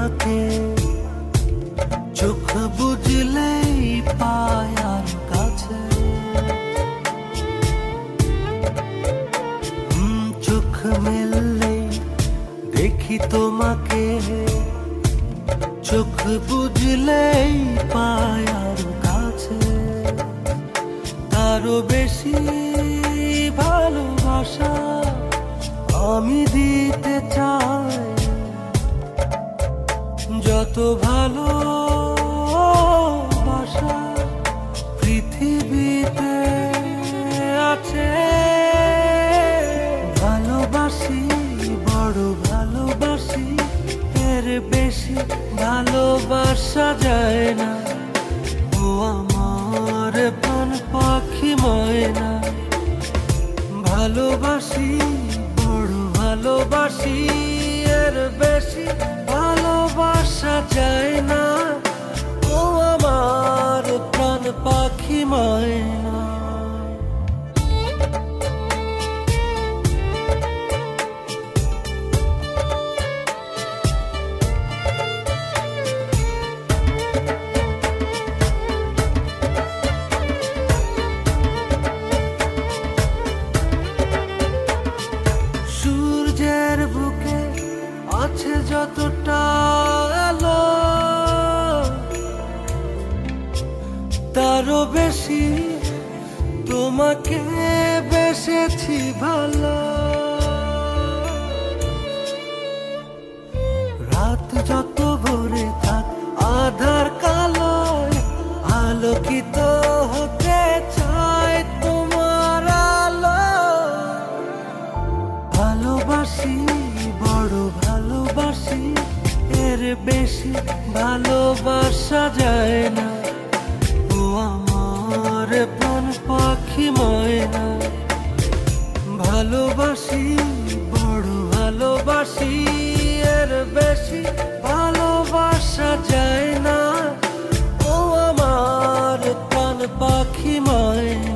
তোমাকে চোখ বুঝলেই পায় আর কাছে। চোখ মেললেই দেখি তোমাকে, চোখ বুঝলেই পায় আর কাছে। তারও বেশি ভালোবাসা আমি দিতে চাই, যত ভালোবাসা পৃথিবীতে আছে। ভালোবাসি, বড় ভালোবাসি, এর বেশি ভালোবাসা যায় না। ও আমার প্রাণ পাখি ময়না, ভালোবাসি, বড় ভালোবাসি, এর বেশি ভালোবাসা যায় না। ও আমার প্রাণ পাখি ময়না। সূর্যের বুকে আছে যতটা আলো, তারও বেশি তোমাকে বেসেছি ভালো। রাত যত ভরে থাক আধার কালো, আলোকিত হতে চায় তোমার আলো। ভালোবাসি, বড় ভালোবাসি, এর বেশি ভালোবাসা যায় না। ও আমার প্রাণ পাখি ময়না, ভালোবাসি, বড় ভালোবাসি, এর বেশি ভালোবাসা যায় না। ও আমার প্রাণ পাখি ময়না।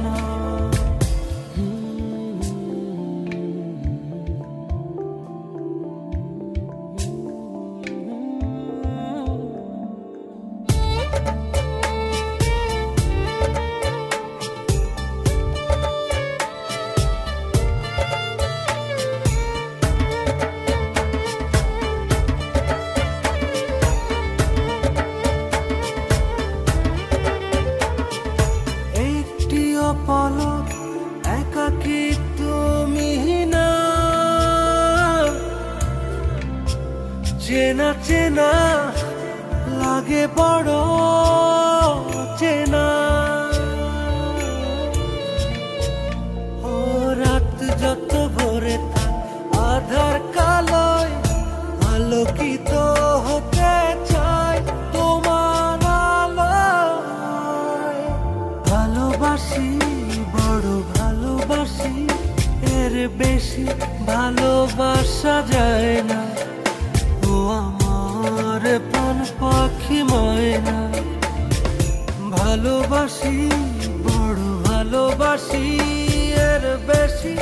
পলক একাকী তুমি না, চেনা চেনা লাগে বড় চেনা। ও রাত যত ভরে থাক আধার কালোয়, আলোকিত হতে চাই তোমার আলোয়। ভালোবাসি, বড় ভালোবাসি, এর বেশি ভালোবাসা যায় না। ও আমার প্রাণ পাখি ময়না, ভালোবাসি, বড় ভালোবাসি, এর বেশি